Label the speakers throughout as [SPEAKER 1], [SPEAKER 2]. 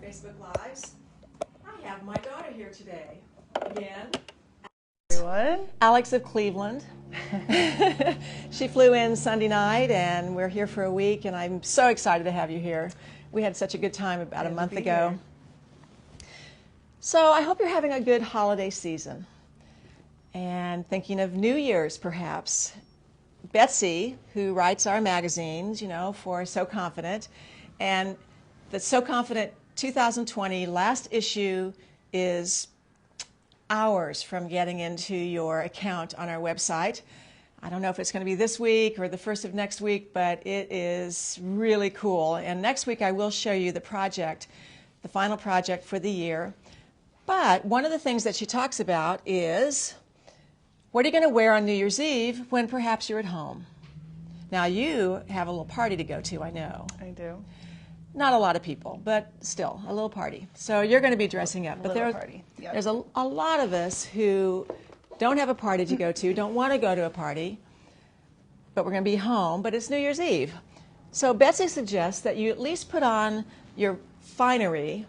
[SPEAKER 1] Facebook Lives. I have my daughter here today. Again,
[SPEAKER 2] Everyone.
[SPEAKER 1] Alex of Cleveland. She flew in Sunday night, and we're here for a week, and I'm so excited to have you here. We had such a good time about a month ago. So I hope you're having a good holiday season and thinking of New Year's, perhaps. Betsy, who writes our magazines, for So Confident, and the So Confident 2020 last issue is hours from getting into your account on our website. I don't know if it's going to be this week or the first of next week, but it is really cool. And next week I will show you the project, the final project for the year. But one of the things that she talks about is, what are you going to wear on New Year's Eve when perhaps you're at home? Now you have a little party to go to, I know.
[SPEAKER 2] I do.
[SPEAKER 1] Not a lot of people, but still, a little party. So you're going to be dressing up. But there's a lot of us who don't have a party to go to, don't want to go to a party, but we're going to be home, but it's New Year's Eve. So Betsy suggests that you at least put on your finery,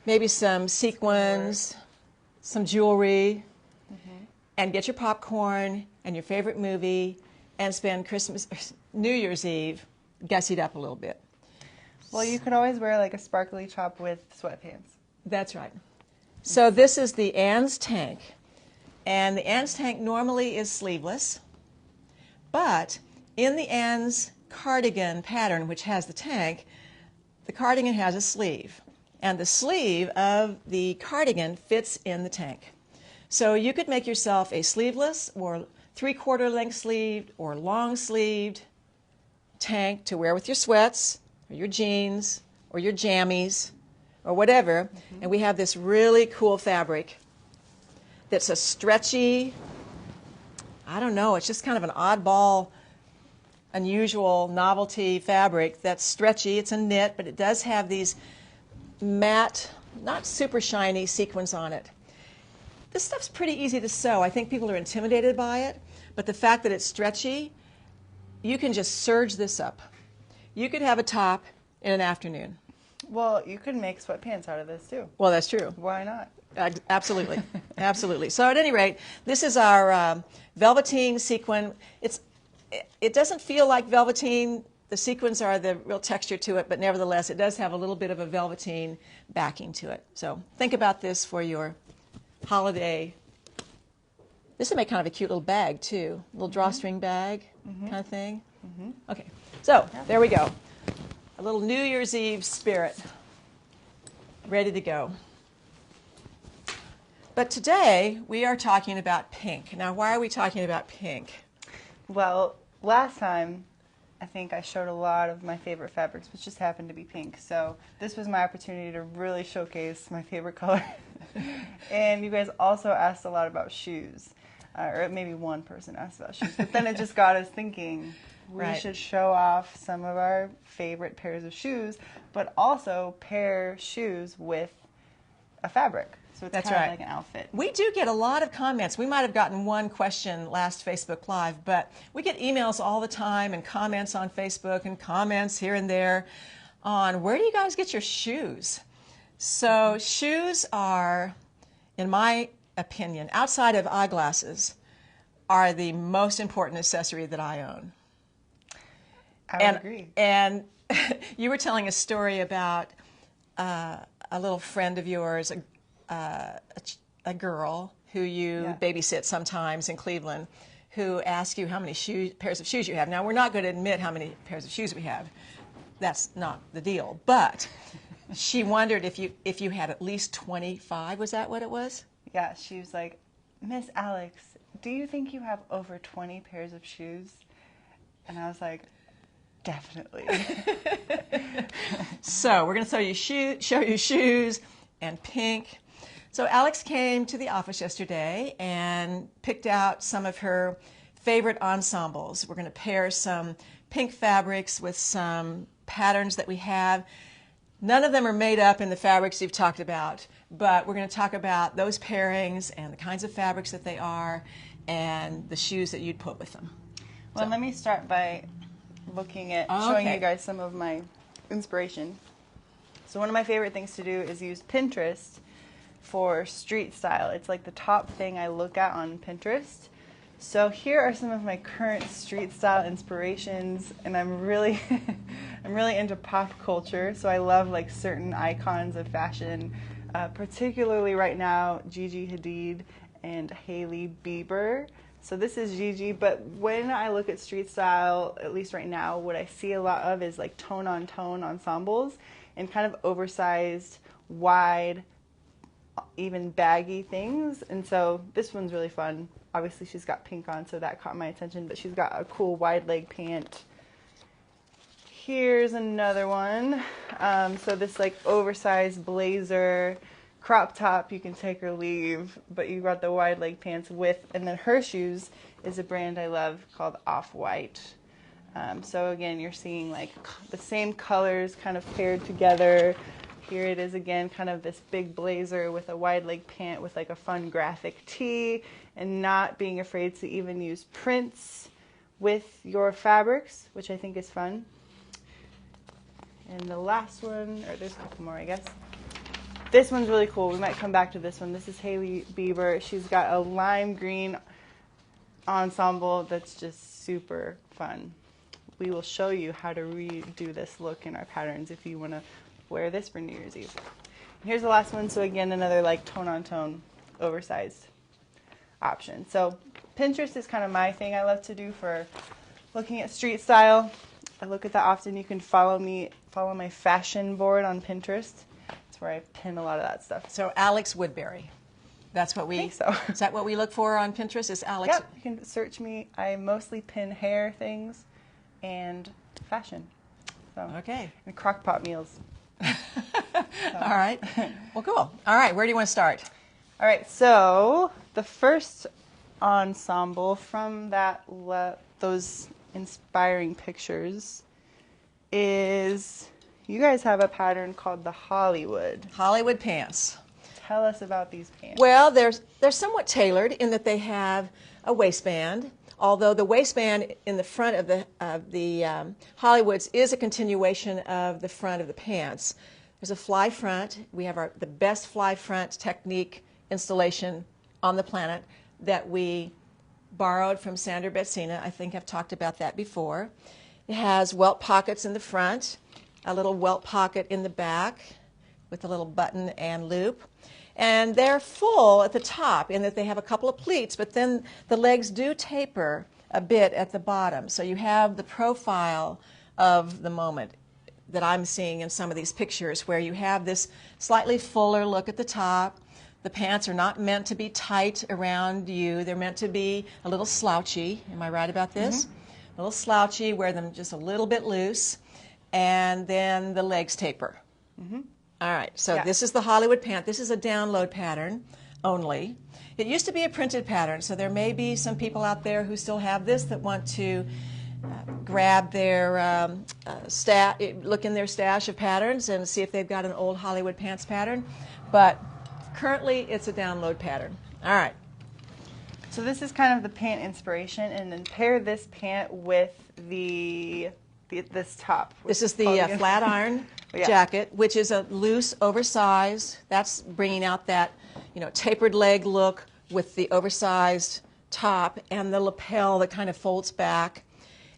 [SPEAKER 1] maybe some sequins, some jewelry, and get your popcorn and your favorite movie and spend New Year's Eve gussied up a little bit.
[SPEAKER 2] Well, you could always wear like a sparkly top with sweatpants.
[SPEAKER 1] That's right. So this is the Ann's tank. And the Ann's tank normally is sleeveless, but in the Ann's cardigan pattern, which has the tank, the cardigan has a sleeve. And the sleeve of the cardigan fits in the tank. So you could make yourself a sleeveless or three-quarter length sleeved or long sleeved tank to wear with your sweats or your jeans or your jammies or whatever. And we have this really cool fabric that's a stretchy, I don't know, it's just kind of an oddball, unusual novelty fabric that's stretchy. It's a knit, but it does have these matte, not super shiny sequins on it. This stuff's pretty easy to sew. I think people are intimidated by it, but the fact that it's stretchy, you can just serge this up. You could have a top in an afternoon.
[SPEAKER 2] Well, you could make sweatpants out of this too.
[SPEAKER 1] Well, that's true.
[SPEAKER 2] Why not?
[SPEAKER 1] Absolutely. Absolutely. So at any rate, this is our velveteen sequin. It doesn't feel like velveteen. The sequins are the real texture to it, but nevertheless, it does have a little bit of a velveteen backing to it. So think about this for your holiday. This would make kind of a cute little bag, too. A little drawstring bag kind of thing. Okay. So there we go. A little New Year's Eve spirit. Ready to go. But today, we are talking about pink. Now, why are we talking about pink?
[SPEAKER 2] Well, last time, I think I showed a lot of my favorite fabrics, which just happened to be pink. So this was my opportunity to really showcase my favorite color. And you guys also asked a lot about shoes. Or maybe one person asked about shoes. But then it just got us thinking, we should show off some of our favorite pairs of shoes, but also pair shoes with a fabric. So it's kind of like an outfit.
[SPEAKER 1] We do get a lot of comments. We might have gotten one question last Facebook Live, but we get emails all the time and comments on Facebook and comments here and there on where do you guys get your shoes? So shoes are, in my opinion, outside of eyeglasses, are the most important accessory that I own.
[SPEAKER 2] I would agree.
[SPEAKER 1] And you were telling a story about a little friend of yours, a girl who you babysit sometimes in Cleveland, who asks you how many pairs of shoes you have. Now, we're not going to admit how many pairs of shoes we have. That's not the deal. But she wondered if you had at least 25. Was that what it was?
[SPEAKER 2] Yeah, she was like, Miss Alex, do you think you have over 20 pairs of shoes? And I was like, definitely.
[SPEAKER 1] So we're going to show you shoes and pink. So Alex came to the office yesterday and picked out some of her favorite ensembles. We're going to pair some pink fabrics with some patterns that we have. None of them are made up in the fabrics you've talked about, but we're going to talk about those pairings and the kinds of fabrics that they are and the shoes that you'd put with them.
[SPEAKER 2] Well, let me start by looking at showing you guys some of my inspiration. So one of my favorite things to do is use Pinterest for street style. It's like the top thing I look at on Pinterest. So here are some of my current street style inspirations, and I'm really I'm really into pop culture, so I love like certain icons of fashion, particularly right now Gigi Hadid and Hailey Bieber. So this is Gigi, but when I look at street style, at least right now, what I see a lot of is like tone-on-tone ensembles and kind of oversized, wide, even baggy things. And so this one's really fun. Obviously she's got pink on, so that caught my attention, but she's got a cool wide leg pant. Here's another one. So this like oversized blazer, crop top, you can take or leave, but you got the wide leg pants with, and then her shoes is a brand I love called Off-White. So again, you're seeing like the same colors kind of paired together. Here it is again, kind of this big blazer with a wide leg pant with like a fun graphic tee, and not being afraid to even use prints with your fabrics, which I think is fun. And the last one, or there's a couple more I guess. This one's really cool. We might come back to this one. This is Hailey Bieber. She's got a lime green ensemble that's just super fun. We will show you how to redo this look in our patterns if you want to wear this for New Year's Eve. And here's the last one. So again, another like tone-on-tone, oversized option. So Pinterest is kind of my thing I love to do for looking at street style. I look at that often. You can follow my fashion board on Pinterest. Where I pin a lot of that stuff.
[SPEAKER 1] So Alex Woodbury. That's what we.
[SPEAKER 2] I think so.
[SPEAKER 1] Is that what we look for on Pinterest? Is Alex?
[SPEAKER 2] Yep. You can search me. I mostly pin hair things and fashion. So.
[SPEAKER 1] Okay.
[SPEAKER 2] And crock pot meals.
[SPEAKER 1] All right. Well, cool. All right. Where do you want to start?
[SPEAKER 2] All right. So the first ensemble from those inspiring pictures is. You guys have a pattern called the Hollywood.
[SPEAKER 1] Hollywood pants.
[SPEAKER 2] Tell us about these pants.
[SPEAKER 1] Well, they're somewhat tailored in that they have a waistband, although the waistband in the front of the Hollywoods is a continuation of the front of the pants. There's a fly front. We have the best fly front technique installation on the planet that we borrowed from Sandra Betsina. I think I've talked about that before. It has welt pockets in the front, a little welt pocket in the back with a little button and loop. And they're full at the top in that they have a couple of pleats, but then the legs do taper a bit at the bottom. So you have the profile of the moment that I'm seeing in some of these pictures where you have this slightly fuller look at the top. The pants are not meant to be tight around you. They're meant to be a little slouchy. Am I right about this? Mm-hmm. A little slouchy, wear them just a little bit loose. And then the legs taper. Mm-hmm. All right, so This is the Hollywood pant. This is a download pattern only. It used to be a printed pattern, so there may be some people out there who still have this that want to grab their look in their stash of patterns and see if they've got an old Hollywood pants pattern. But currently, it's a download pattern. All right.
[SPEAKER 2] So this is kind of the pant inspiration, and then pair this pant with this top.
[SPEAKER 1] This is the flat iron jacket, which is a loose, oversized. That's bringing out that, tapered leg look with the oversized top and the lapel that kind of folds back,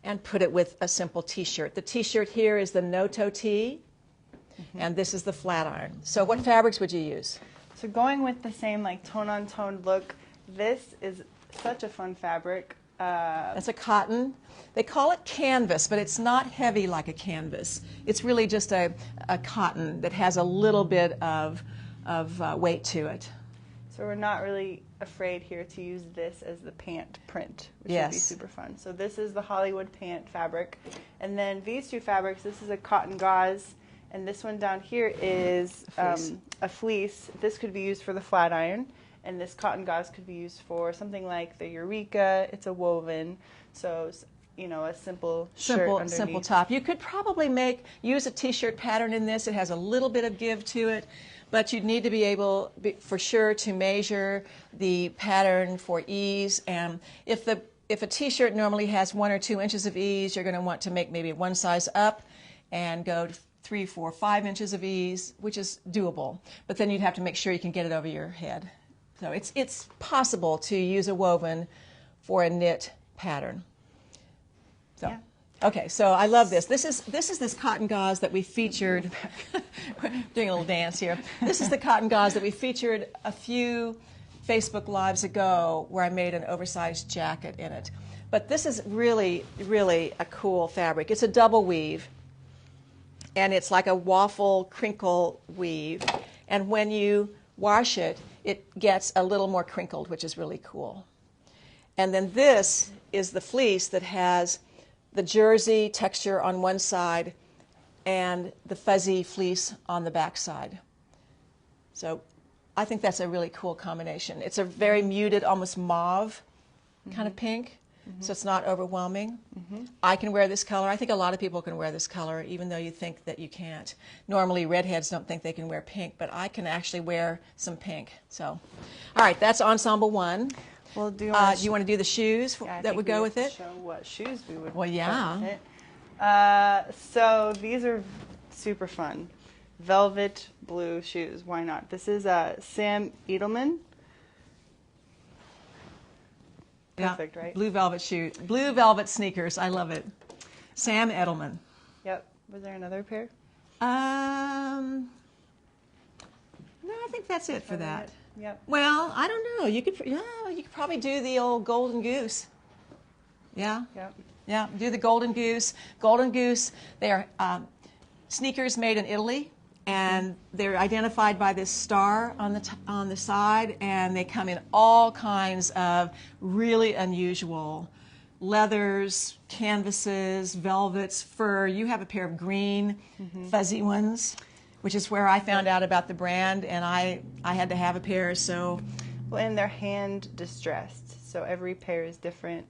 [SPEAKER 1] and put it with a simple T-shirt. The T-shirt here is the no-toe tee, and this is the flat iron. So what fabrics would you use?
[SPEAKER 2] So going with the same like tone-on-tone look, this is such a fun fabric.
[SPEAKER 1] That's a cotton. They call it canvas, but it's not heavy like a canvas. It's really just a cotton that has a little bit of weight to it.
[SPEAKER 2] So we're not really afraid here to use this as the pant print, which would be super fun. So this is the Hollywood pant fabric. And then these two fabrics, this is a cotton gauze, and this one down here is a fleece. This could be used for the flat iron. And this cotton gauze could be used for something like the Eureka. It's a woven, so a simple shirt underneath.
[SPEAKER 1] Simple top. You could probably use a T-shirt pattern in this. It has a little bit of give to it, but you'd need to be able, for sure, to measure the pattern for ease. And if a T-shirt normally has 1 or 2 inches of ease, you're going to want to make maybe one size up and go 3, 4, 5 inches of ease, which is doable. But then you'd have to make sure you can get it over your head. So it's possible to use a woven for a knit pattern. So.
[SPEAKER 2] Yeah.
[SPEAKER 1] Okay, so I love this. This is this cotton gauze that we featured. Doing a little dance here. This is the cotton gauze that we featured a few Facebook Lives ago, where I made an oversized jacket in it. But this is really, really a cool fabric. It's a double weave, and it's like a waffle crinkle weave. And when you wash it, it gets a little more crinkled, which is really cool. And then this is the fleece that has the jersey texture on one side and the fuzzy fleece on the back side. So I think that's a really cool combination. It's a very muted, almost mauve kind of pink, so it's not overwhelming. I can wear this color. I think a lot of people can wear this color, even though you think that you can't. Normally redheads don't think they can wear pink, but I can actually wear some pink. So, all right, that's ensemble 1.
[SPEAKER 2] Well, do
[SPEAKER 1] you want to do the shoes that would go with it?
[SPEAKER 2] Show what shoes we would.
[SPEAKER 1] Well, yeah.
[SPEAKER 2] Put with it. So these are super fun, velvet blue shoes. Why not? This is Sam Edelman. Perfect, right?
[SPEAKER 1] Blue velvet shoe, blue velvet sneakers. I love it. Sam Edelman.
[SPEAKER 2] Yep. Was there another pair?
[SPEAKER 1] No, I think that's it for that.
[SPEAKER 2] Yep.
[SPEAKER 1] Well, I don't know. You could probably do the old golden goose. Yeah.
[SPEAKER 2] Yep.
[SPEAKER 1] Yeah. Do the golden goose. Golden goose. They are sneakers made in Italy, and they're identified by this star on the side, and they come in all kinds of really unusual leathers, canvases, velvets, fur. You have a pair of green, fuzzy ones, which is where I found out about the brand, and I had to have a pair. So,
[SPEAKER 2] well, and they're hand distressed, so every pair is different.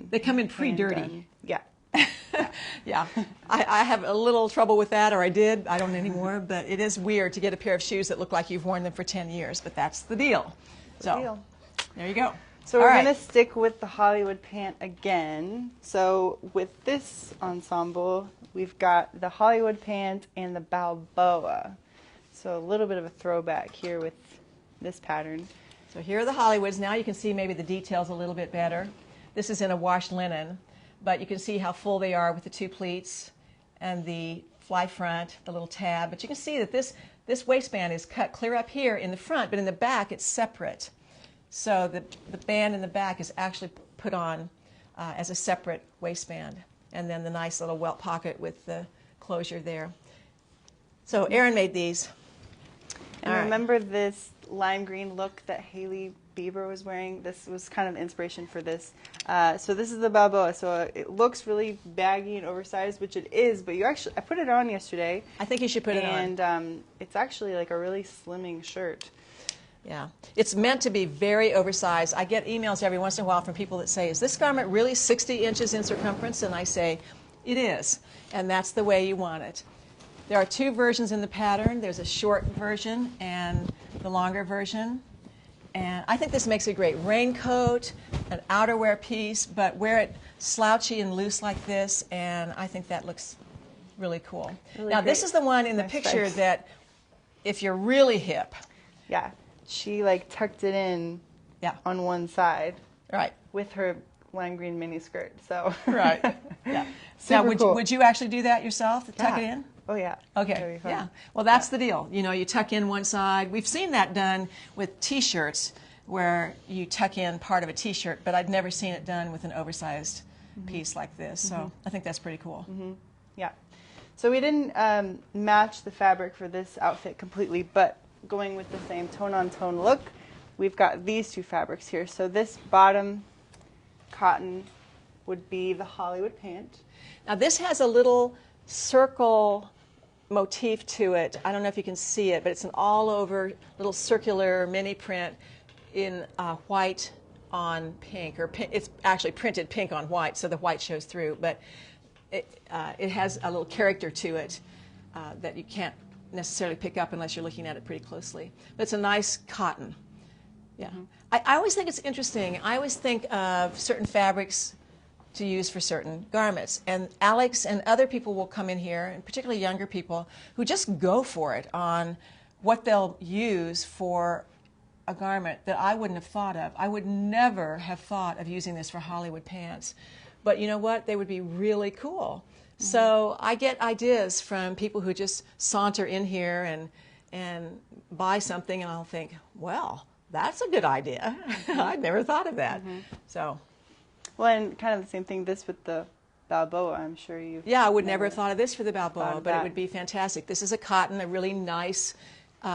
[SPEAKER 1] They come in pre-dirty.
[SPEAKER 2] Yeah.
[SPEAKER 1] Yeah, I have a little trouble with that, or I did. I don't anymore, but it is weird to get a pair of shoes that look like you've worn them for 10 years, but that's the deal. So, there you go.
[SPEAKER 2] So we're going to stick with the Hollywood pant again. So with this ensemble, we've got the Hollywood pant and the Balboa. So a little bit of a throwback here with this pattern.
[SPEAKER 1] So here are the Hollywoods. Now you can see maybe the details a little bit better. This is in a washed linen, but you can see how full they are with the 2 pleats and the fly front, the little tab. But you can see that this waistband is cut clear up here in the front, but in the back it's separate. So the band in the back is actually put on as a separate waistband. And then the nice little welt pocket with the closure there. So Erin made these.
[SPEAKER 2] And remember this lime green look that Hailey Bieber was wearing? This was kind of the inspiration for this. So this is the Balboa. So it looks really baggy and oversized, which it is, but I put it on yesterday.
[SPEAKER 1] I think you should put it on.
[SPEAKER 2] And it's actually like a really slimming shirt.
[SPEAKER 1] Yeah, it's meant to be very oversized. I get emails every once in a while from people that say, is this garment really 60 inches in circumference? And I say, it is, and that's the way you want it. There are 2 versions in the pattern. There's a short version and the longer version. And I think this makes a great raincoat, an outerwear piece, but wear it slouchy and loose like this, and I think that looks really cool. Really now, great. This is the one in the picture that if you're really hip.
[SPEAKER 2] Yeah. She like tucked it in on one side.
[SPEAKER 1] Right.
[SPEAKER 2] With her lime green mini skirt. So
[SPEAKER 1] right. Yeah.
[SPEAKER 2] Super
[SPEAKER 1] now
[SPEAKER 2] cool.
[SPEAKER 1] would you actually do that yourself? Tuck it in?
[SPEAKER 2] Oh yeah.
[SPEAKER 1] Okay. Yeah. Well, that's the deal. You know, you tuck in one side. We've seen that done with T-shirts where you tuck in part of a T-shirt, but I'd never seen it done with an oversized piece like this. So I think that's pretty cool.
[SPEAKER 2] Yeah. So we didn't match the fabric for this outfit completely, but going with the same tone-on-tone look, we've got these 2 fabrics here. So this bottom cotton would be the Hollywood pant.
[SPEAKER 1] Now this has a little circle motif to it. I don't know if you can see it, but it's an all-over little circular mini print in white on pink, or it's actually printed pink on white, so the white shows through, but it has a little character to it that you can't necessarily pick up unless you're looking at it pretty closely. But it's a nice cotton. Yeah. I always think it's interesting. I always think of certain fabrics to use for certain garments. And Alex and other people will come in here, and particularly younger people, who just go for it on what they'll use for a garment that I wouldn't have thought of. I would never have thought of using this for Hollywood pants. But you know what? They would be really cool. Mm-hmm. So I get ideas from people who just saunter in here and buy something, and I'll think, well, that's a good idea. I'd never thought of that. Mm-hmm. So,
[SPEAKER 2] well, and kind of the same thing, this with the Balboa, I'm sure you.
[SPEAKER 1] Yeah, I would never have thought of this for the Balboa, but it would be fantastic. This is a cotton, a really nice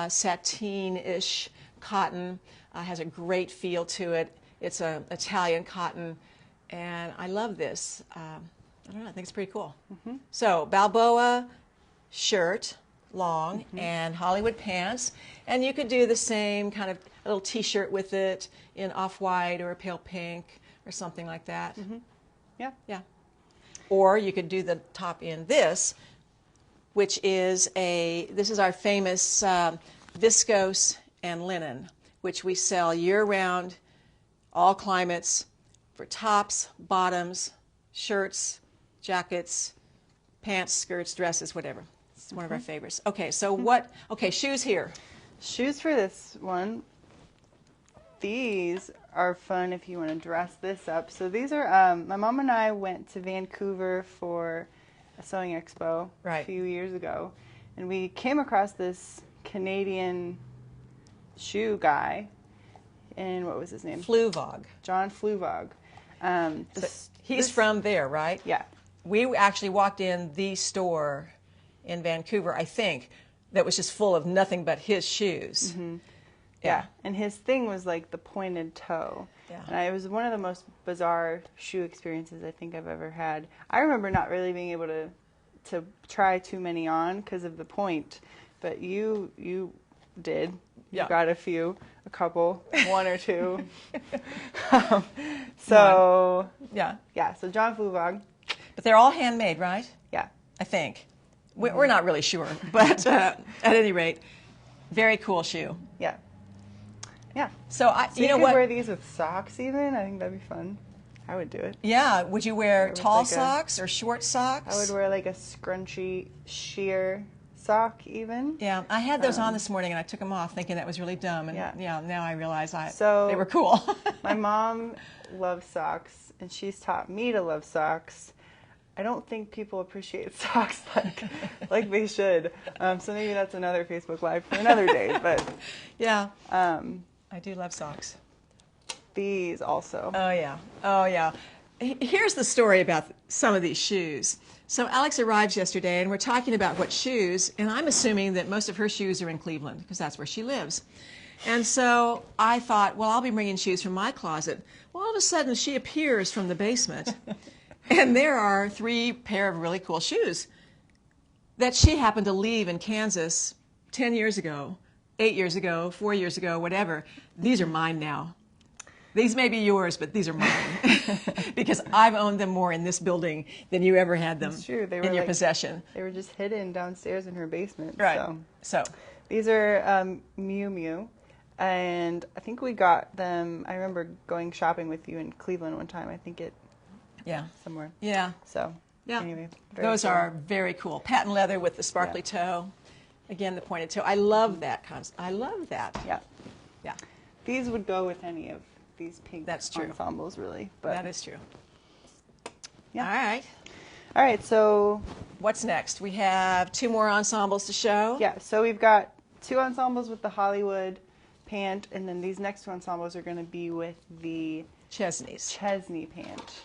[SPEAKER 1] sateen-ish cotton. Has a great feel to it. It's an Italian cotton, and I love this. I don't know, I think it's pretty cool. Mm-hmm. So, Balboa shirt, long, mm-hmm. and Hollywood pants. And you could do the same kind of a little t-shirt with it in off-white or a pale pink or something like that.
[SPEAKER 2] Mm-hmm. Yeah.
[SPEAKER 1] Yeah. Or you could do the top in this, which is this is our famous viscose and linen, which we sell year-round, all climates, for tops, bottoms, shirts, jackets, pants, skirts, dresses, whatever. It's one of our favorites. Okay, so shoes here.
[SPEAKER 2] Shoes for this one. These are fun if you want to dress this up. So these are, my mom and I went to Vancouver for a sewing expo a few years ago, and we came across this Canadian shoe guy, and what was his name?
[SPEAKER 1] Fluvog.
[SPEAKER 2] John Fluvog.
[SPEAKER 1] He's from there, right?
[SPEAKER 2] Yeah.
[SPEAKER 1] We actually walked in the store in Vancouver, I think, that was just full of nothing but his shoes.
[SPEAKER 2] Mm-hmm. Yeah, and his thing was like the pointed toe. Yeah. And it was one of the most bizarre shoe experiences I think I've ever had. I remember not really being able to try too many on because of the point, but you did. You got a couple, one or two. So so John Fluvog.
[SPEAKER 1] But they're all handmade, right?
[SPEAKER 2] Yeah.
[SPEAKER 1] I think. We're not really sure, but at any rate, very cool shoe.
[SPEAKER 2] Yeah. Yeah.
[SPEAKER 1] So
[SPEAKER 2] you know what? Wear these with socks even. I think that'd be fun. I would do it.
[SPEAKER 1] Yeah. Would you wear tall socks or short socks?
[SPEAKER 2] I would wear like a scrunchy sheer sock even.
[SPEAKER 1] Yeah. I had those on this morning and I took them off thinking that was really dumb. And now I realize they were cool.
[SPEAKER 2] My mom loves socks and she's taught me to love socks. I don't think people appreciate socks like they should. So maybe that's another Facebook Live for another day. But
[SPEAKER 1] yeah. I do love socks.
[SPEAKER 2] These also.
[SPEAKER 1] Oh, yeah. Here's the story about some of these shoes. So Alex arrives yesterday, and we're talking about what shoes, and I'm assuming that most of her shoes are in Cleveland, because that's where she lives. And so I thought, well, I'll be bringing shoes from my closet. Well, all of a sudden, she appears from the basement, and there are 3 pair of really cool shoes that she happened to leave in Kansas 10 years ago. 8 years ago, 4 years ago, whatever. These are mine now. These may be yours, but these are mine. Because I've owned them more in this building than you ever had them in your possession.
[SPEAKER 2] They were just hidden downstairs in her basement.
[SPEAKER 1] Right. So
[SPEAKER 2] these are Miu Miu. And I think we got them, I remember going shopping with you in Cleveland one time. I think somewhere.
[SPEAKER 1] Yeah.
[SPEAKER 2] So anyway.
[SPEAKER 1] Those are very cool. Patent leather with the sparkly toe. Again, the pointed toe. I love that concept. I love that.
[SPEAKER 2] Yeah.
[SPEAKER 1] Yeah.
[SPEAKER 2] These would go with any of these pink ensembles, really. But
[SPEAKER 1] that is true.
[SPEAKER 2] Yeah.
[SPEAKER 1] All
[SPEAKER 2] right, so
[SPEAKER 1] what's next? We have 2 more ensembles to show.
[SPEAKER 2] Yeah, so we've got 2 ensembles with the Hollywood pant, and then these next 2 ensembles are going to be with the Chesney pant,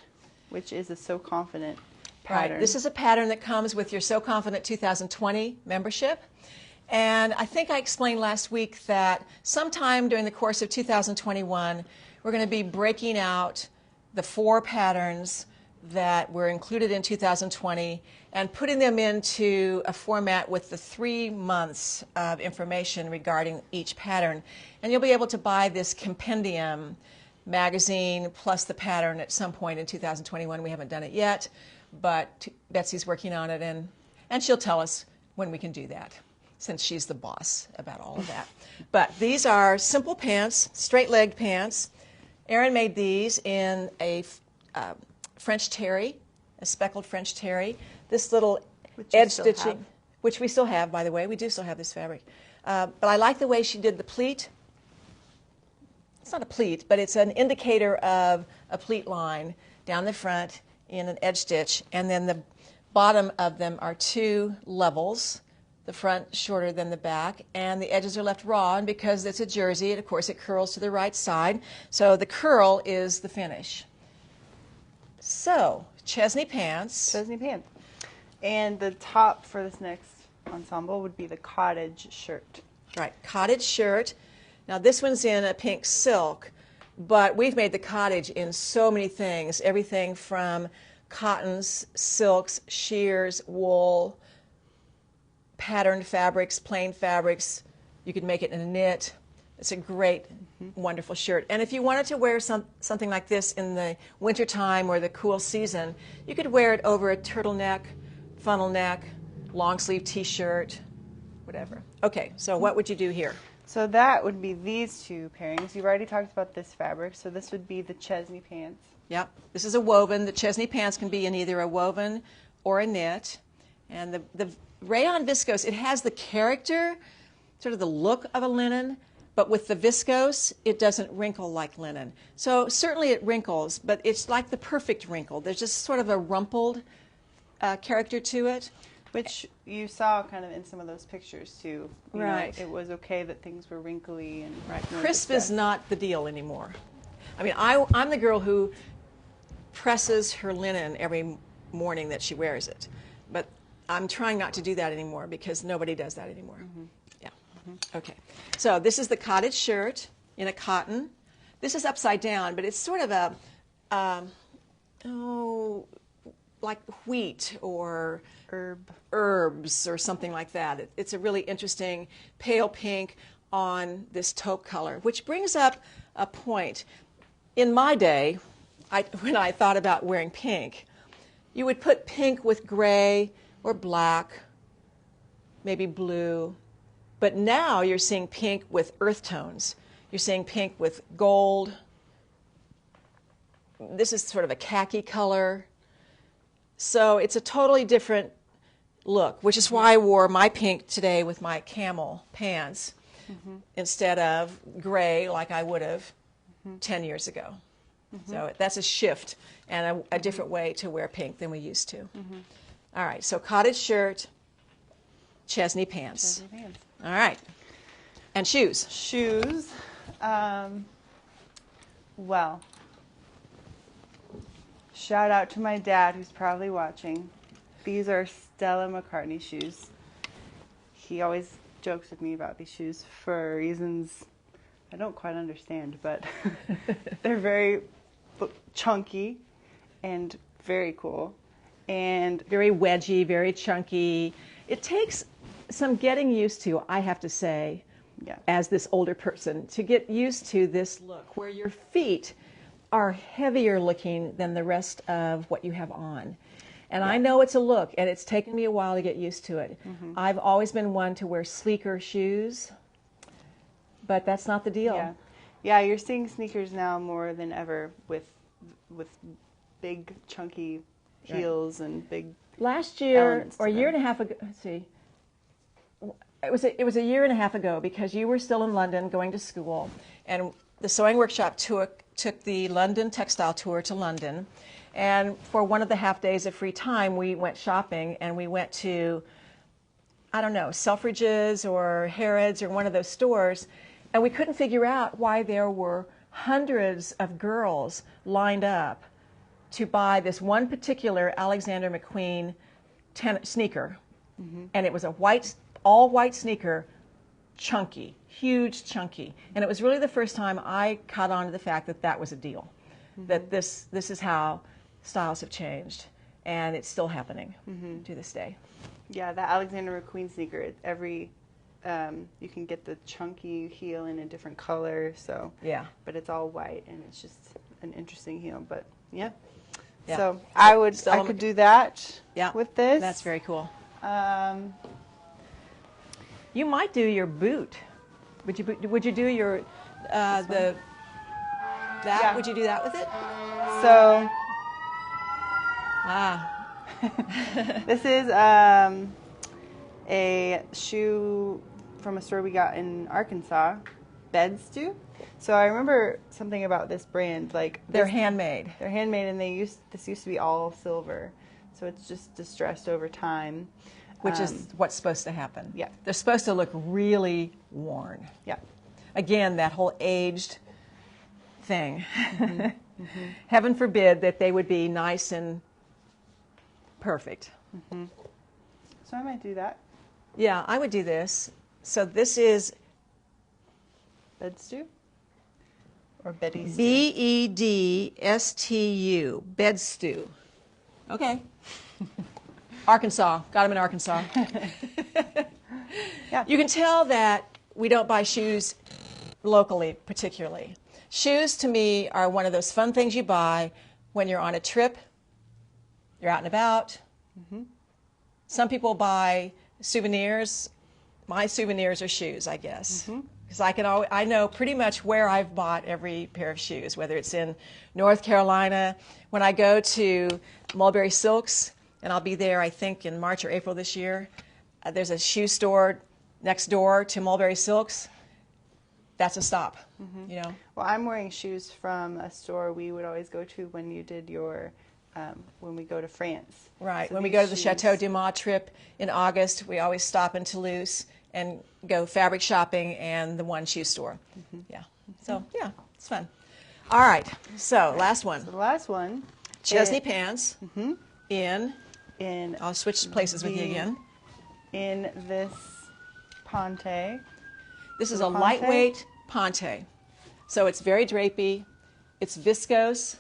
[SPEAKER 2] which is a So Confident pattern.
[SPEAKER 1] Right. This is a pattern that comes with your So Confident 2020 membership. And I think I explained last week that sometime during the course of 2021, we're going to be breaking out the 4 patterns that were included in 2020 and putting them into a format with the 3 months of information regarding each pattern. And you'll be able to buy this compendium magazine plus the pattern at some point in 2021. We haven't done it yet, but Betsy's working on it, and she'll tell us when we can do that, since she's the boss about all of that. But these are simple pants, straight-legged pants. Erin made these in a French terry, a speckled French terry. This little
[SPEAKER 2] Which you
[SPEAKER 1] edge
[SPEAKER 2] still
[SPEAKER 1] stitching,
[SPEAKER 2] have.
[SPEAKER 1] which we still have, by the way. We do still have this fabric. But I like the way she did the pleat. It's not a pleat, but it's an indicator of a pleat line down the front in an edge stitch, and then the bottom of them are two levels, the front shorter than the back, and the edges are left raw, and because it's a jersey, of course it curls to the right side, so the curl is the finish. So, Chesney Pants.
[SPEAKER 2] Chesney Pants. And the top for this next ensemble would be the Cottage Shirt.
[SPEAKER 1] Right, Cottage Shirt. Now this one's in a pink silk, but we've made the cottage in so many things, everything from cottons, silks, sheers, wool, patterned fabrics, plain fabrics. You could make it in a knit. It's a great, wonderful shirt. And if you wanted to wear something like this in the wintertime or the cool season, you could wear it over a turtleneck, funnel neck, long sleeve t-shirt, whatever. Okay, so what would you do here?
[SPEAKER 2] So that would be these two pairings. You've already talked about this fabric, so this would be the Chesney Pants.
[SPEAKER 1] Yep, this is a woven. The Chesney Pants can be in either a woven or a knit. And the rayon viscose, it has the character, sort of the look of a linen, but with the viscose, it doesn't wrinkle like linen. So certainly it wrinkles, but it's like the perfect wrinkle. There's just sort of a rumpled character to it.
[SPEAKER 2] Which you saw kind of in some of those pictures too. You know,
[SPEAKER 1] Right.
[SPEAKER 2] it was okay that things were wrinkly and
[SPEAKER 1] Right.
[SPEAKER 2] more
[SPEAKER 1] Crisp is
[SPEAKER 2] distressed.
[SPEAKER 1] not the deal anymore. I mean, I'm the girl who presses her linen every morning that she wears it. But I'm trying not to do that anymore because nobody does that anymore. Yeah. Okay. So this is the Cottage Shirt in a cotton. This is upside down, but it's sort of a, like wheat or herbs or something like that. It's a really interesting pale pink on this taupe color, which brings up a point. In my day, when I thought about wearing pink, you would put pink with gray or black, maybe blue, but now you're seeing pink with earth tones. You're seeing pink with gold. This is sort of a khaki color. So it's a totally different look, which is why I wore my pink today with my camel pants instead of gray like I would have 10 years ago. So that's a shift and a different way to wear pink than we used to. All right, so Cottage Shirt, Chesney Pants.
[SPEAKER 2] Chesney Pants.
[SPEAKER 1] All right, and shoes.
[SPEAKER 2] Shoes. Well, shout out to my dad who's probably watching. These are Stella McCartney shoes. He always jokes with me about these shoes for reasons I don't quite understand, but they're very chunky and very cool. And
[SPEAKER 1] Very wedgy, very chunky. It takes some getting used to, I have to say,
[SPEAKER 2] yeah,
[SPEAKER 1] as this older person, to get used to this look where your feet are heavier looking than the rest of what you have on. And I know it's a look, and it's taken me a while to get used to it. I've always been one to wear sleeker shoes, but that's not the deal.
[SPEAKER 2] yeah, yeah. You're seeing sneakers now more than ever with big chunky heels and big.
[SPEAKER 1] Last year,
[SPEAKER 2] elements to
[SPEAKER 1] or a year
[SPEAKER 2] them.
[SPEAKER 1] and a half ago, let's see, it was a year and a half ago because you were still in London going to school, and the sewing workshop took the London textile tour to London, and for one of the half days of free time, we went shopping, and we went to, I don't know, Selfridges or Harrods or one of those stores, and we couldn't figure out why there were hundreds of girls lined up to buy this one particular Alexander McQueen sneaker. And it was a all white sneaker, chunky, huge chunky. And it was really the first time I caught on to the fact that that was a deal, that this is how styles have changed, and it's still happening to this day.
[SPEAKER 2] Yeah, that Alexander McQueen sneaker. You can get the chunky heel in a different color. So
[SPEAKER 1] Yeah.
[SPEAKER 2] but it's all white, and it's just an interesting heel. But yeah.
[SPEAKER 1] Yeah.
[SPEAKER 2] So I could do that.
[SPEAKER 1] Yeah.
[SPEAKER 2] With this.
[SPEAKER 1] That's very cool.
[SPEAKER 2] Um,
[SPEAKER 1] You might do your boot. Would you do your
[SPEAKER 2] Yeah.
[SPEAKER 1] would you do that with it?
[SPEAKER 2] So
[SPEAKER 1] Ah,
[SPEAKER 2] This is a shoe from a store we got in Arkansas, Bed Stew. So I remember something about this brand, like
[SPEAKER 1] they're handmade.
[SPEAKER 2] They're handmade, and this used to be all silver, so it's just distressed over time.
[SPEAKER 1] Which is what's supposed to happen.
[SPEAKER 2] Yeah.
[SPEAKER 1] They're supposed to look really worn.
[SPEAKER 2] Yeah.
[SPEAKER 1] Again, that whole aged thing. Heaven forbid that they would be nice and perfect.
[SPEAKER 2] So I might do that.
[SPEAKER 1] Yeah, I would do this. So this is
[SPEAKER 2] Bed Stew? Or Betty Stew?
[SPEAKER 1] Bedstu, Bed Stew. Okay. Arkansas. Got them in Arkansas.
[SPEAKER 2] Yeah.
[SPEAKER 1] You can tell that we don't buy shoes locally, particularly. Shoes, to me, are one of those fun things you buy when you're on a trip, you're out and about. Some people buy souvenirs. My souvenirs are shoes, I guess. Because I know pretty much where I've bought every pair of shoes, whether it's in North Carolina. When I go to Mulberry Silks, and I'll be there, I think, in March or April this year, there's a shoe store next door to Mulberry Silks. That's a stop, you know.
[SPEAKER 2] Well, I'm wearing shoes from a store we would always go to when you did your, when we go to France.
[SPEAKER 1] Right.
[SPEAKER 2] So
[SPEAKER 1] When we
[SPEAKER 2] these
[SPEAKER 1] go to the
[SPEAKER 2] shoes-
[SPEAKER 1] Chateau Dumas trip in August, we always stop in Toulouse and go fabric shopping and the one shoe store. Yeah. So, yeah, it's fun. All right. So, last one.
[SPEAKER 2] So the last one.
[SPEAKER 1] Chesney
[SPEAKER 2] it-
[SPEAKER 1] Pants in,
[SPEAKER 2] in
[SPEAKER 1] I'll switch places with you again.
[SPEAKER 2] in this Ponte.
[SPEAKER 1] This is
[SPEAKER 2] a
[SPEAKER 1] a
[SPEAKER 2] Ponte?
[SPEAKER 1] lightweight Ponte. So it's very drapey. It's viscose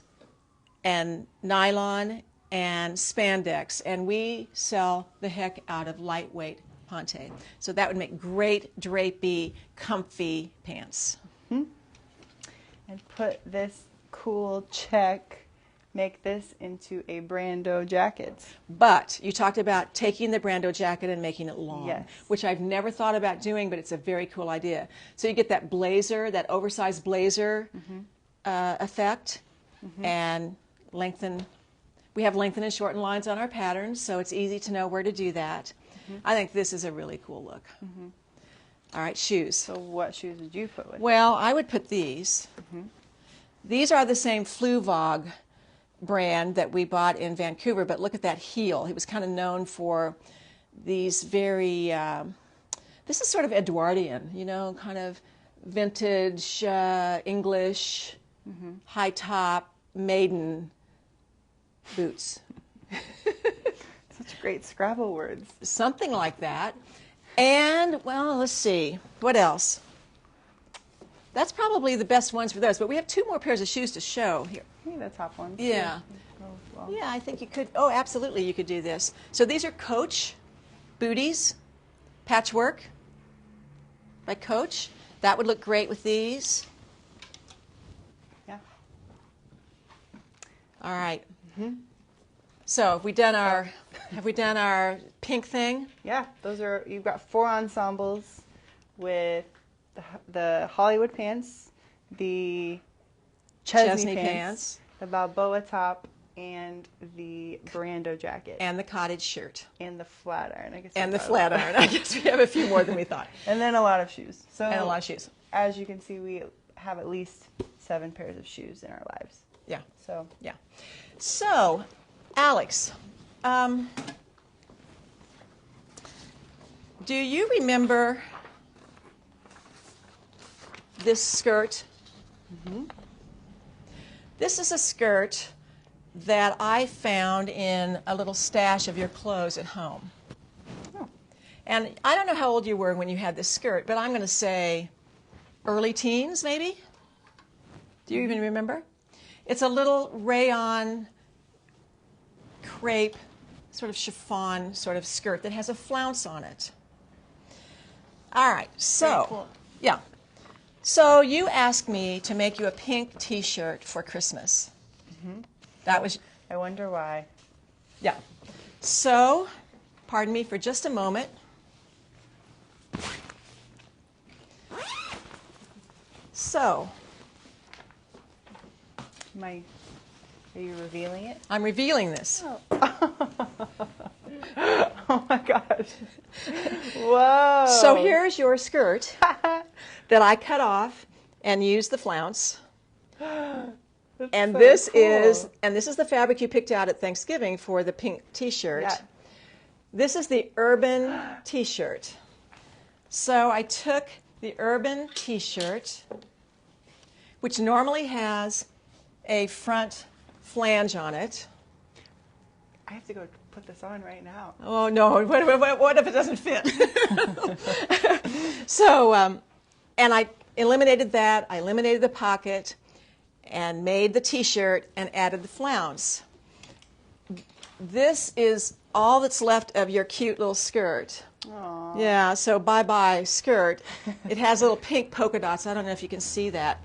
[SPEAKER 1] and nylon and spandex. And we sell the heck out of lightweight Ponte. So that would make great drapey, comfy pants.
[SPEAKER 2] And put this cool check, make this into a Brando jacket.
[SPEAKER 1] But you talked about taking the Brando jacket and making it long,
[SPEAKER 2] Yes.
[SPEAKER 1] which I've never thought about doing, but it's a very cool idea. So you get that blazer, that oversized blazer effect, and lengthen. We have lengthen and shorten lines on our patterns, so it's easy to know where to do that. I think this is a really cool look. All right, shoes.
[SPEAKER 2] So what shoes would you put with it?
[SPEAKER 1] Well, I would put these. These are the same Fluvog brand that we bought in Vancouver, but look at that heel. He was kind of known for these very, this is sort of Edwardian, you know, kind of vintage English, high top, maiden boots.
[SPEAKER 2] Such great Scrabble words.
[SPEAKER 1] Something like that. And, well, let's see. What else? That's probably the best ones for those, but we have two more pairs of shoes to show here.
[SPEAKER 2] Maybe the top ones.
[SPEAKER 1] Yeah.
[SPEAKER 2] Oh, well.
[SPEAKER 1] Yeah, I think you could. Oh, absolutely, you could do this. So these are Coach booties, patchwork by Coach. That would look great with these.
[SPEAKER 2] Yeah.
[SPEAKER 1] All right. So have we done our pink thing?
[SPEAKER 2] Yeah, those are, you've got 4 ensembles with the Hollywood pants, the Chesney pants, the Balboa top, and the Brando jacket.
[SPEAKER 1] And the Cottage Shirt.
[SPEAKER 2] And the flat iron, I guess.
[SPEAKER 1] And the flat iron. I guess we have a few more than we thought.
[SPEAKER 2] And then a lot of shoes. So
[SPEAKER 1] And a lot of shoes.
[SPEAKER 2] as you can see, we have at least 7 pairs of shoes in our lives.
[SPEAKER 1] Yeah.
[SPEAKER 2] So
[SPEAKER 1] Yeah. So, Alex, do you remember this skirt? This is a skirt that I found in a little stash of your clothes at home. And I don't know how old you were when you had this skirt, but I'm going to say early teens, maybe? Do you even remember? It's a little rayon crepe, sort of chiffon sort of skirt that has a flounce on it. All right, so,
[SPEAKER 2] Very cool.
[SPEAKER 1] yeah. So you asked me to make you a pink T-shirt for Christmas. That was,
[SPEAKER 2] I wonder why.
[SPEAKER 1] yeah. So, pardon me for just a moment. So,
[SPEAKER 2] My Are you revealing it?
[SPEAKER 1] I'm revealing this.
[SPEAKER 2] Oh. Oh my gosh. Whoa.
[SPEAKER 1] So here's your skirt that I cut off and used the flounce. And
[SPEAKER 2] so
[SPEAKER 1] this
[SPEAKER 2] cool.
[SPEAKER 1] is the fabric you picked out at Thanksgiving for the pink t-shirt.
[SPEAKER 2] Yeah.
[SPEAKER 1] This is the urban t-shirt. So I took the urban t-shirt, which normally has a front flange on it.
[SPEAKER 2] I have to go put this on right now.
[SPEAKER 1] Oh no, what if it doesn't fit? So, and I eliminated that, I eliminated the pocket, and made the t-shirt and added the flounce. This is all that's left of your cute little skirt.
[SPEAKER 2] Aww.
[SPEAKER 1] Yeah, so bye-bye skirt. It has little pink polka dots. I don't know if you can see that.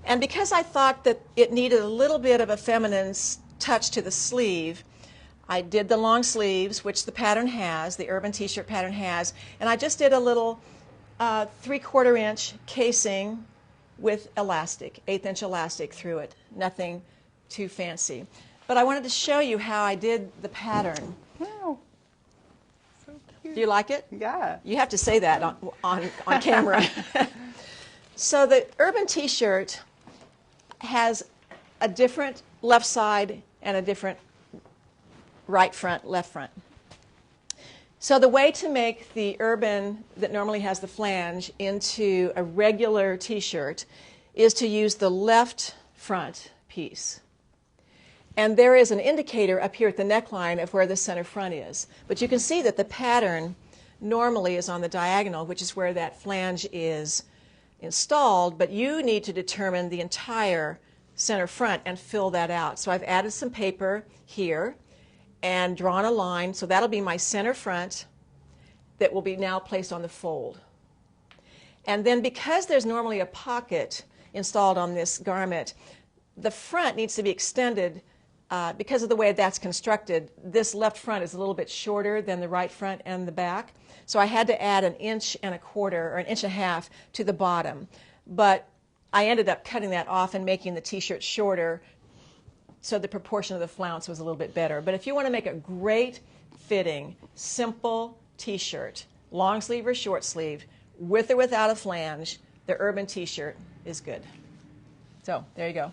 [SPEAKER 1] And because I thought that it needed a little bit of a feminine touch to the sleeve, I did the long sleeves, which the pattern has, the urban t-shirt pattern has, and I just did a little 3/4 inch casing with elastic, 1/8 inch elastic through it. Nothing too fancy. But I wanted to show you how I did the pattern.
[SPEAKER 2] Wow. So cute.
[SPEAKER 1] Do you like it?
[SPEAKER 2] Yeah.
[SPEAKER 1] You have to say that on camera. So the urban t-shirt has a different left side and a different right front, left front. So the way to make the urban that normally has the flange into a regular t-shirt is to use the left front piece. And there is an indicator up here at the neckline of where the center front is. But you can see that the pattern normally is on the diagonal, which is where that flange is installed, but you need to determine the entire center front and fill that out. So I've added some paper here and drawn a line, so that'll be my center front that will be now placed on the fold. And then because there's normally a pocket installed on this garment, the front needs to be extended because of the way that's constructed. This left front is a little bit shorter than the right front and the back, so I had to add 1.25 inches or 1.5 inches to the bottom. But I ended up cutting that off and making the t-shirt shorter, so the proportion of the flounce was a little bit better. But if you want to make a great fitting, simple t-shirt, long sleeve or short sleeve, with or without a flange, the urban t-shirt is good. So there you go.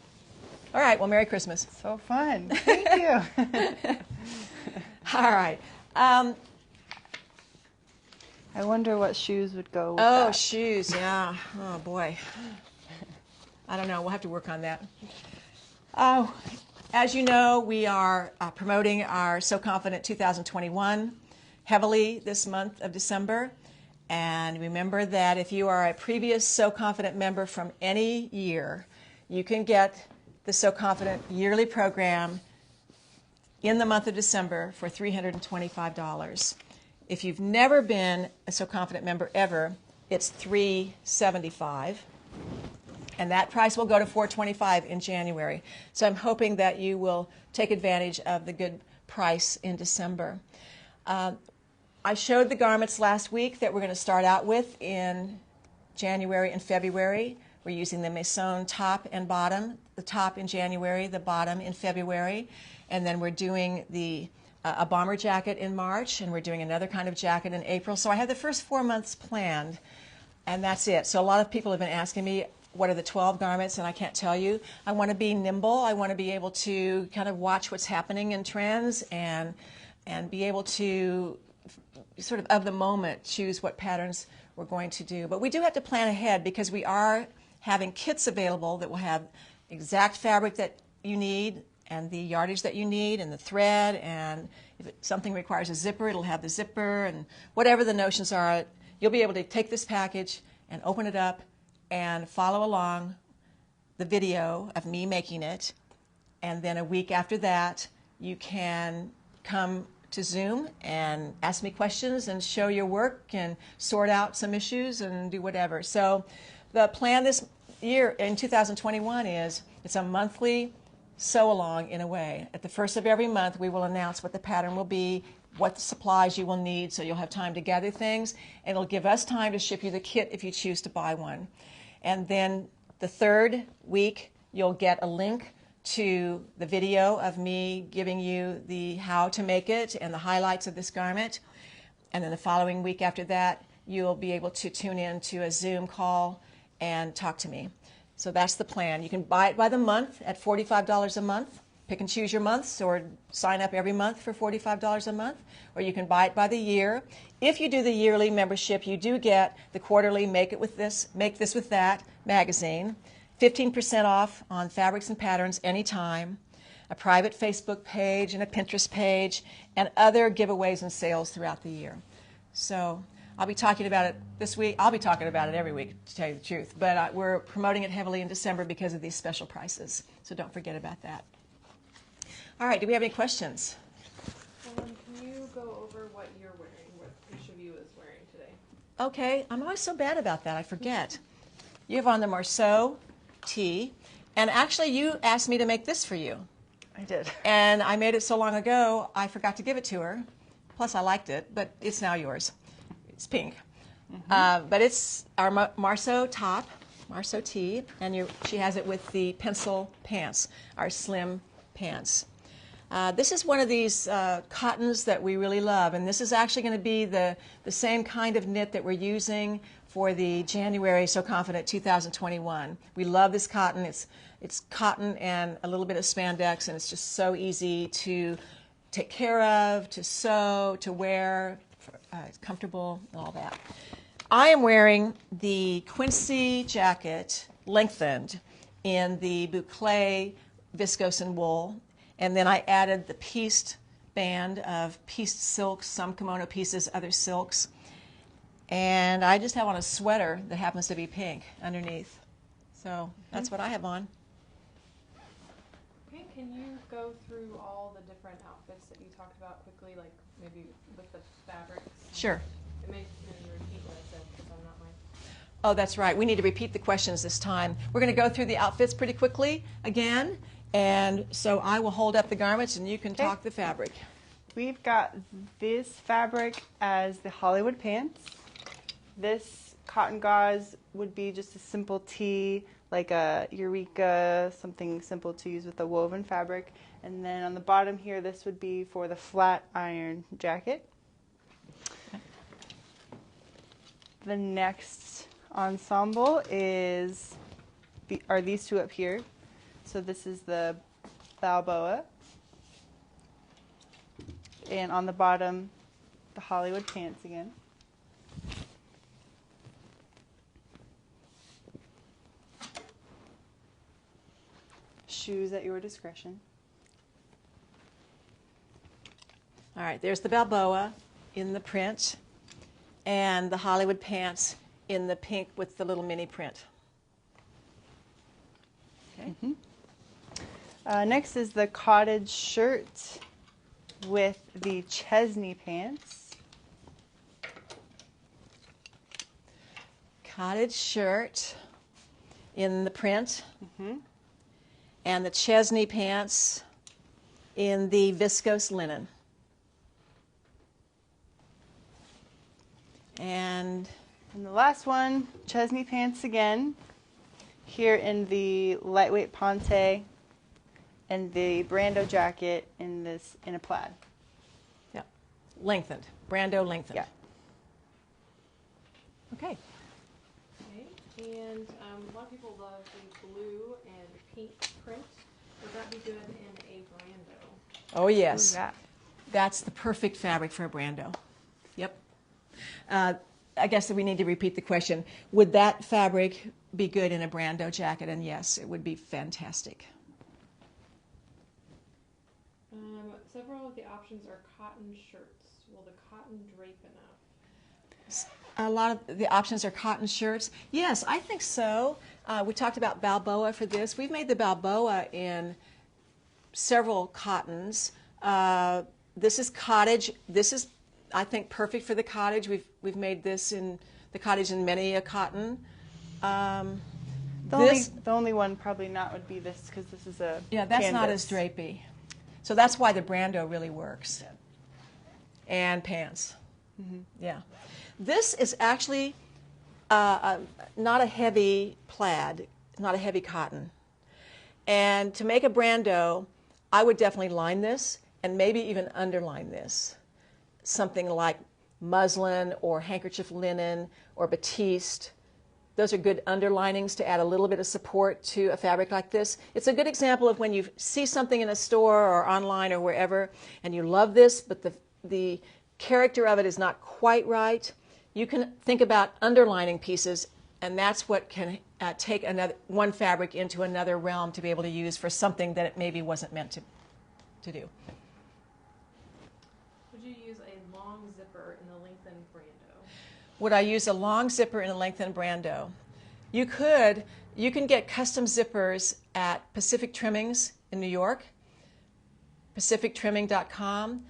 [SPEAKER 1] All right, well, Merry Christmas.
[SPEAKER 2] So fun. Thank you.
[SPEAKER 1] All right.
[SPEAKER 2] I wonder what shoes would go with that.
[SPEAKER 1] Oh, shoes, yeah. Oh, boy. I don't know. We'll have to work on that. As you know, we are promoting our So Confident 2021 heavily this month of December. And remember that if you are a previous So Confident member from any year, you can get the So Confident yearly program in the month of December for $325. If you've never been a So Confident member ever, it's $375. And that price will go to $425 in January. So I'm hoping that you will take advantage of the good price in December. I showed the garments last week that we're going to start out with in January and February. We're using the Maison top and bottom, the top in January, the bottom in February. And then we're doing a bomber jacket in March, and we're doing another kind of jacket in April. So I have the first 4 months planned, and that's it. So a lot of people have been asking me, what are the 12 garments, and I can't tell you. I want to be nimble. I want to be able to kind of watch what's happening in trends and be able to sort of the moment choose what patterns we're going to do. But we do have to plan ahead because we are having kits available that will have exact fabric that you need and the yardage that you need and the thread, and if something requires a zipper, it'll have the zipper, and whatever the notions are, you'll be able to take this package and open it up and follow along the video of me making it. And then a week after that, you can come to Zoom and ask me questions and show your work and sort out some issues and do whatever. So the plan this year in 2021 is it's a monthly sew-along in a way. At the first of every month, we will announce what the pattern will be, what supplies you will need, so you'll have time to gather things, and it'll give us time to ship you the kit if you choose to buy one. And then the third week, you'll get a link to the video of me giving you the how to make it and the highlights of this garment. And then the following week after that, you'll be able to tune in to a Zoom call and talk to me. So that's the plan. You can buy it by the month at $45 a month. Pick and choose your months, or sign up every month for $45 a month, or you can buy it by the year. If you do the yearly membership, you do get the quarterly Make This With That magazine, 15% off on fabrics and patterns anytime, a private Facebook page and a Pinterest page, and other giveaways and sales throughout the year. So I'll be talking about it this week. I'll be talking about it every week, to tell you the truth. But we're promoting it heavily in December because of these special prices. So don't forget about that. All right, do we have any questions?
[SPEAKER 3] Can you go over what you're wearing, what each of you is wearing today?
[SPEAKER 1] Okay, I'm always so bad about that. I forget. You have on the Marceau tee, and actually you asked me to make this for you.
[SPEAKER 2] I did.
[SPEAKER 1] And I made it so long ago, I forgot to give it to her. Plus, I liked it, but it's now yours. It's pink. But it's our Marceau top, Marceau tee, and she has it with the pencil pants, our slim pants. This is one of these cottons that we really love, and this is actually going to be the same kind of knit that we're using for the January So Confident 2021. We love this cotton. It's cotton and a little bit of spandex, and it's just so easy to take care of, to sew, to wear. It's comfortable and all that. I am wearing the Quincy jacket, lengthened, in the boucle viscose and wool. And then I added the pieced band of pieced silks, some kimono pieces, other silks. And I just have on a sweater that happens to be pink underneath. So that's what I have on.
[SPEAKER 3] Okay, can you go through all the different outfits that you talked about quickly, like maybe with the fabrics?
[SPEAKER 1] Sure.
[SPEAKER 3] It may repeat what I said because I'm not
[SPEAKER 1] Oh, that's right. We need to repeat the questions this time. We're going to go through the outfits pretty quickly again. And so I will hold up the garments and you can talk the fabric.
[SPEAKER 2] We've got this fabric as the Hollywood pants. This cotton gauze would be just a simple tee, like a Eureka, something simple to use with a woven fabric. And then on the bottom here, this would be for the flat iron jacket. The next ensemble are these two up here. So this is the Balboa, and on the bottom, the Hollywood pants again. Shoes at your discretion.
[SPEAKER 1] All right, there's the Balboa in the print and the Hollywood pants in the pink with the little mini print. Okay.
[SPEAKER 2] Next is the Cottage Shirt with the Chesney Pants.
[SPEAKER 1] Cottage Shirt in the print and the Chesney Pants in the viscose linen. And
[SPEAKER 2] the last one, Chesney Pants again, here in the lightweight Ponte and the Brando jacket in a plaid.
[SPEAKER 1] yeah, lengthened, Brando lengthened.
[SPEAKER 2] Yeah.
[SPEAKER 1] Okay.
[SPEAKER 3] Okay, and a lot of people love the blue and pink print. Would that be good in a Brando?
[SPEAKER 1] Oh yes,
[SPEAKER 2] Ooh, yeah.
[SPEAKER 1] That's the perfect fabric for a Brando. Yep. I guess that we need to repeat the question. Would that fabric be good in a Brando jacket? And yes, it would be fantastic.
[SPEAKER 3] Several of the options are cotton shirts. Will the cotton drape enough?
[SPEAKER 1] A lot of the options are cotton shirts. Yes, I think so. We talked about Balboa for this. We've made the Balboa in several cottons. This is cottage. This is, I think, perfect for the cottage. We've made this in the cottage in many a cotton.
[SPEAKER 2] The only one probably not would be this, because this is a
[SPEAKER 1] that's not as
[SPEAKER 2] canvas.
[SPEAKER 1] drapey. So that's why the Brando really works.
[SPEAKER 2] Yeah.
[SPEAKER 1] And pants. Yeah. This is actually not a heavy plaid, not a heavy cotton. And to make a brando, I would definitely line this and maybe even underline this. Something like muslin or handkerchief linen or batiste. Those are good underlinings to add a little bit of support to a fabric like this. It's a good example of when you see something in a store or online or wherever and you love this, but the character of it is not quite right. You can think about underlining pieces, and that's what can take one fabric into another realm to be able to use for something that it maybe wasn't meant to do.
[SPEAKER 3] Would you use a long zipper in the lengthened brando?
[SPEAKER 1] Would I use a long zipper in a lengthened brando? You could. You can get custom zippers at Pacific Trimmings in New York, pacifictrimming.com.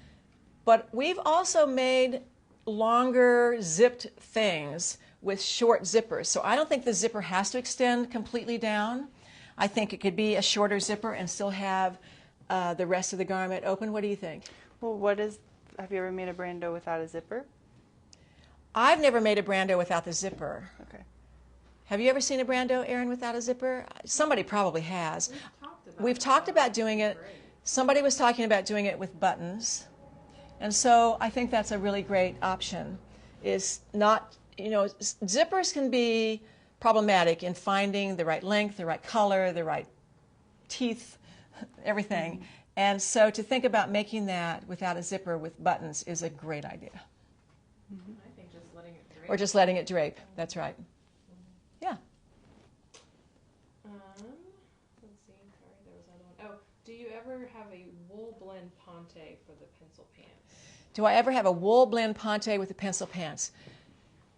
[SPEAKER 1] But we've also made longer zipped things with short zippers. So I don't think the zipper has to extend completely down. I think it could be a shorter zipper and still have the rest of the garment open. What do you think?
[SPEAKER 2] Well, have you ever made a brando without a zipper?
[SPEAKER 1] I've never made a brando without the zipper.
[SPEAKER 2] Okay.
[SPEAKER 1] Have you ever seen a brando, Erin, without a zipper? Somebody probably has.
[SPEAKER 3] We've talked about
[SPEAKER 1] doing it. Somebody was talking about doing it with buttons. And so I think that's a really great option. Is not, zippers can be problematic in finding the right length, the right color, the right teeth, everything. Mm-hmm. And so to think about making that without a zipper with buttons is a great idea.
[SPEAKER 3] Mm-hmm. I think just letting it drape.
[SPEAKER 1] Or just letting it drape. That's right. Yeah.
[SPEAKER 3] Let's see. Sorry, there was another one. Oh, do you ever have a wool blend Ponte for the pencil pants?
[SPEAKER 1] Do I ever have a wool blend Ponte with the pencil pants?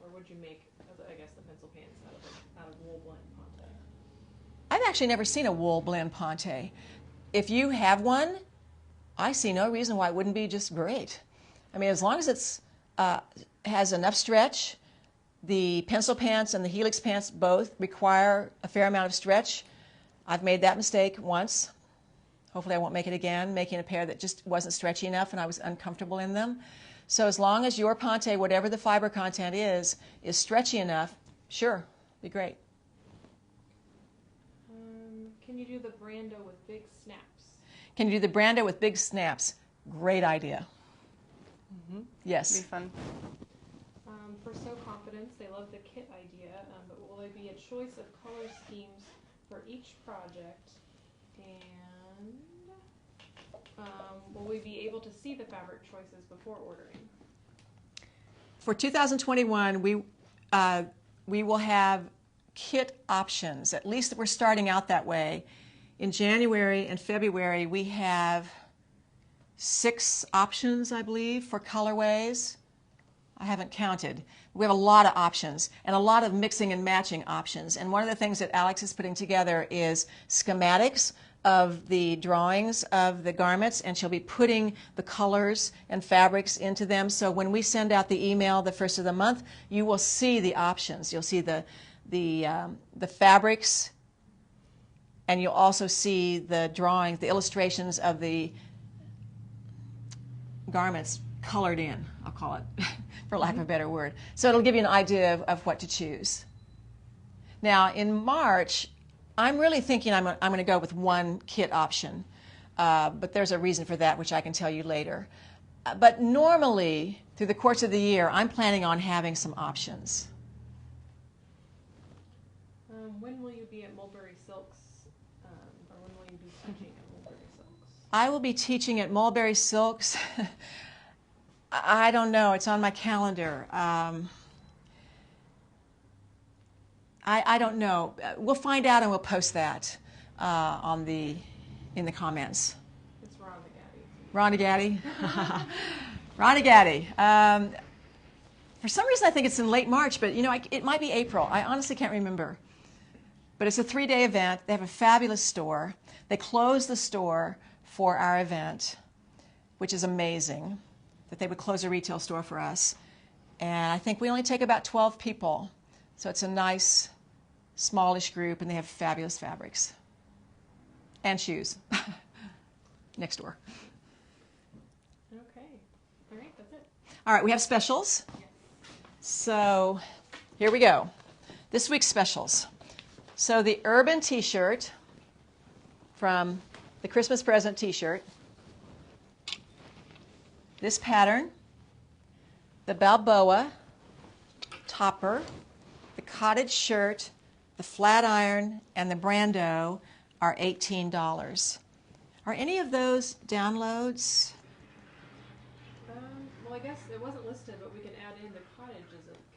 [SPEAKER 3] Or would you make, I guess, the pencil pants out of wool blend Ponte?
[SPEAKER 1] I've actually never seen a wool blend Ponte. If you have one, I see no reason why it wouldn't be just great. I mean, as long as it's has enough stretch. The pencil pants and the helix pants both require a fair amount of stretch. I've made that mistake once. Hopefully I won't make it again, making a pair that just wasn't stretchy enough and I was uncomfortable in them. So as long as your Ponte, whatever the fiber content is stretchy enough, sure, be great.
[SPEAKER 3] Can you do the brando with big snaps?
[SPEAKER 1] Can you do the brando with big snaps? Great idea.
[SPEAKER 2] Mm-hmm.
[SPEAKER 1] Yes.
[SPEAKER 2] Be fun.
[SPEAKER 3] For Sew Confidence, they love the kit idea, but will there be a choice of color schemes for each project? And will we be able to see the fabric choices before ordering?
[SPEAKER 1] For 2021, we will have kit options. At least we're starting out that way. In January and February, we have 6 options, I believe, for colorways. I haven't counted. We have a lot of options and a lot of mixing and matching options. And one of the things that Alex is putting together is schematics of the drawings of the garments, and she'll be putting the colors and fabrics into them. So when we send out the email the first of the month, you will see the options. You'll see the fabrics, and you'll also see the drawings, the illustrations of the garments colored in, I'll call it, for lack of a better word. So it'll give you an idea of what to choose. Now, in March, I'm really thinking I'm going to go with one kit option, but there's a reason for that, which I can tell you later. But normally, through the course of the year, I'm planning on having some options.
[SPEAKER 3] When will you be at Mulberry Silks, or when will you be teaching at Mulberry Silks?
[SPEAKER 1] I will be teaching at Mulberry Silks. I don't know. It's on my calendar. I don't know. We'll find out and we'll post that in the comments.
[SPEAKER 3] It's
[SPEAKER 1] Rhonda Gaddy. Rhonda Gaddy. For some reason, I think it's in late March, but it might be April. I honestly can't remember. But it's a 3-day event. They have a fabulous store. They closed the store for our event, which is amazing that they would close a retail store for us. And I think we only take about 12 people. So it's a nice, smallish group, and they have fabulous fabrics. And shoes. Next door.
[SPEAKER 3] Okay. All right, that's it.
[SPEAKER 1] All right, we have specials.
[SPEAKER 3] Yes.
[SPEAKER 1] So here we go. This week's specials. So the Urban T-shirt from the Christmas present t-shirt, this pattern, the Balboa topper, the cottage shirt, the flat iron, and the Brando are $18. Are any of those downloads?
[SPEAKER 3] Well, I guess it wasn't listed, but we can add in the cottage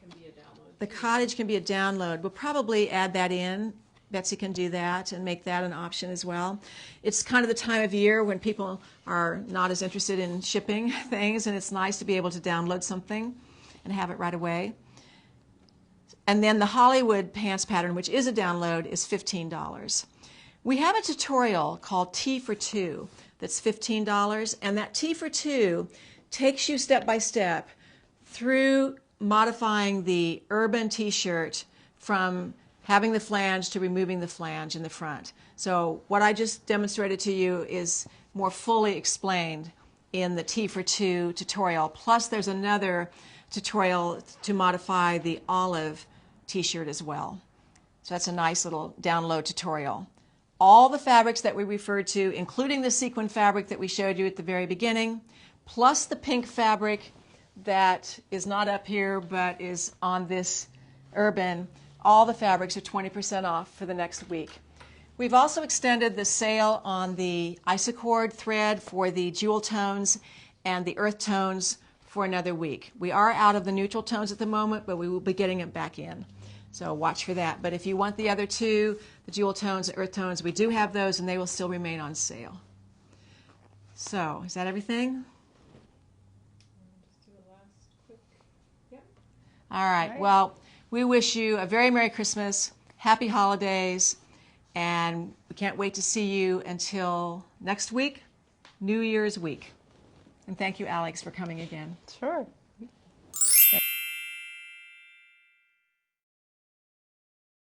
[SPEAKER 3] can be a download.
[SPEAKER 1] The cottage can be a download. We'll probably add that in. Betsy can do that and make that an option as well. It's kind of the time of year when people are not as interested in shipping things, and it's nice to be able to download something and have it right away. And then the Hollywood pants pattern, which is a download, is $15. We have a tutorial called T for Two that's $15, and that T for Two takes you step by step through modifying the urban t-shirt from having the flange to removing the flange in the front. So what I just demonstrated to you is more fully explained in the T for Two tutorial. Plus there's another tutorial to modify the olive t-shirt as well. So that's a nice little download tutorial. All the fabrics that we referred to, including the sequin fabric that we showed you at the very beginning, plus the pink fabric that is not up here but is on this urban, all the fabrics are 20% off for the next week. We've also extended the sale on the isocord thread for the jewel tones and the earth tones for another week. We are out of the neutral tones at the moment, but we will be getting it back in. So watch for that. But if you want the other two, the jewel tones and earth tones, we do have those, and they will still remain on sale. So, is that everything?
[SPEAKER 3] Just do a last quick. Yep.
[SPEAKER 1] All right. Well, we wish you a very Merry Christmas, Happy Holidays, and we can't wait to see you until next week, New Year's week. And thank you, Alex, for coming again.
[SPEAKER 2] Sure.